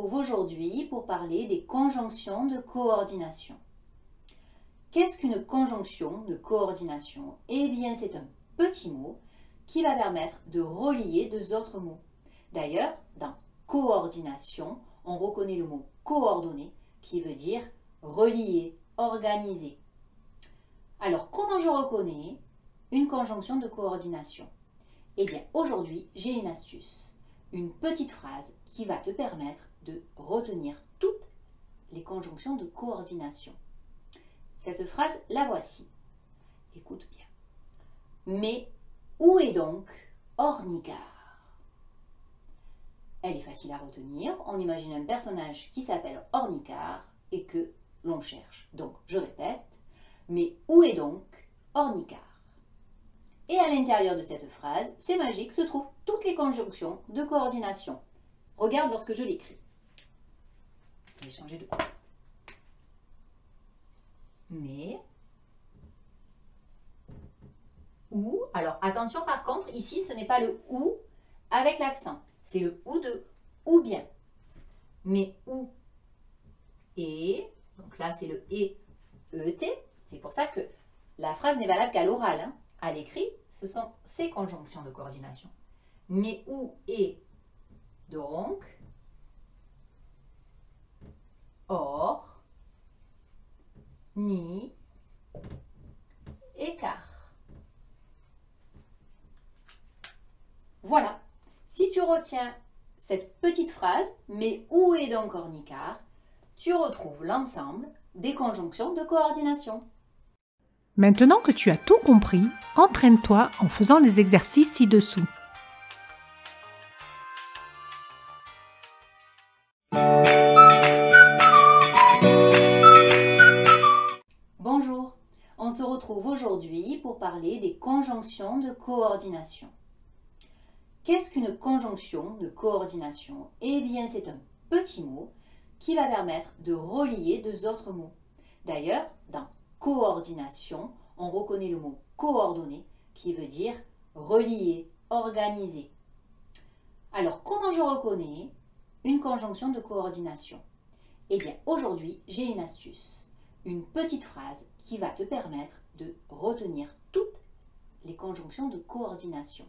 retrouve aujourd'hui pour parler des conjonctions de coordination. Qu'est-ce qu'une conjonction de coordination? Eh bien, c'est un petit mot qui va permettre de relier deux autres mots. D'ailleurs, dans coordination, on reconnaît le mot coordonner qui veut dire relier, organiser. Alors, comment je reconnais une conjonction de coordination? Eh bien, aujourd'hui, j'ai une astuce, une petite phrase qui va te permettre de retenir toutes les conjonctions de coordination. Cette phrase, la voici. Écoute bien. Mais où est donc Ornicar? Elle est facile à retenir. On imagine un personnage qui s'appelle Ornicar et que l'on cherche. Donc, je répète. Mais où est donc Ornicar? Et à l'intérieur de cette phrase, c'est magique, se trouvent toutes les conjonctions de coordination. Regarde lorsque je l'écris. Je vais changer de couleur. Mais, ou, alors attention par contre, ici ce n'est pas le ou avec l'accent, c'est le ou de ou bien. Mais ou et, donc là c'est le et, c'est pour ça que la phrase n'est valable qu'à l'oral. Hein. À l'écrit, ce sont ces conjonctions de coordination. Mais ou et, donc, or, ni, écart. Voilà. Si tu retiens cette petite phrase, mais où est donc Ornicar, tu retrouves l'ensemble des conjonctions de coordination. Maintenant que tu as tout compris, entraîne-toi en faisant les exercices ci-dessous. Bonjour, on se retrouve aujourd'hui pour parler des conjonctions de coordination. Qu'est-ce qu'une conjonction de coordination? Eh bien, c'est un petit mot qui va permettre de relier deux autres mots. D'ailleurs, dans coordination, on reconnaît le mot coordonner qui veut dire relier, organiser. Alors, comment je reconnais une conjonction de coordination? Eh bien, aujourd'hui, j'ai une astuce, une petite phrase qui va te permettre de retenir toutes les conjonctions de coordination.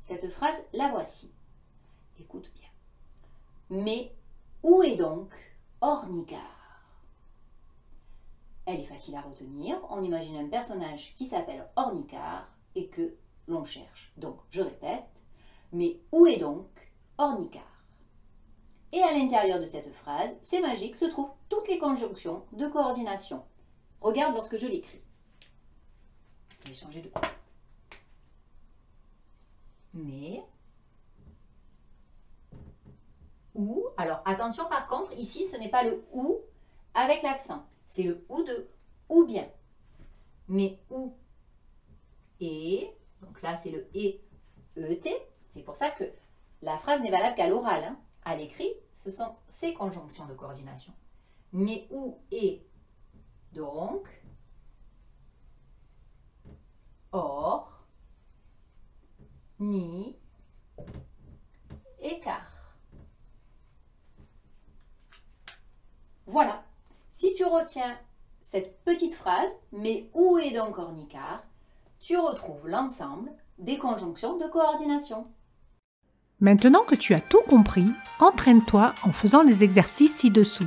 Cette phrase, la voici. Écoute bien. Mais où est donc Ornicar? Elle est facile à retenir. On imagine un personnage qui s'appelle Ornicar et que l'on cherche. Donc, je répète. Mais où est donc Ornicar? Et à l'intérieur de cette phrase, c'est magique, se trouvent toutes les conjonctions de coordination. Regarde lorsque je l'écris. Je vais changer de couleur. Mais, ou, alors attention par contre, ici ce n'est pas le ou avec l'accent, c'est le ou de ou bien. Mais ou et, donc là c'est le et, c'est pour ça que la phrase n'est valable qu'à l'oral. Hein. À l'écrit, ce sont ces conjonctions de coordination. Mais ou et, donc, or, ni, écart. Voilà. Si tu retiens cette petite phrase, mais où est donc Ornicar, tu retrouves l'ensemble des conjonctions de coordination. Maintenant que tu as tout compris, entraîne-toi en faisant les exercices ci-dessous.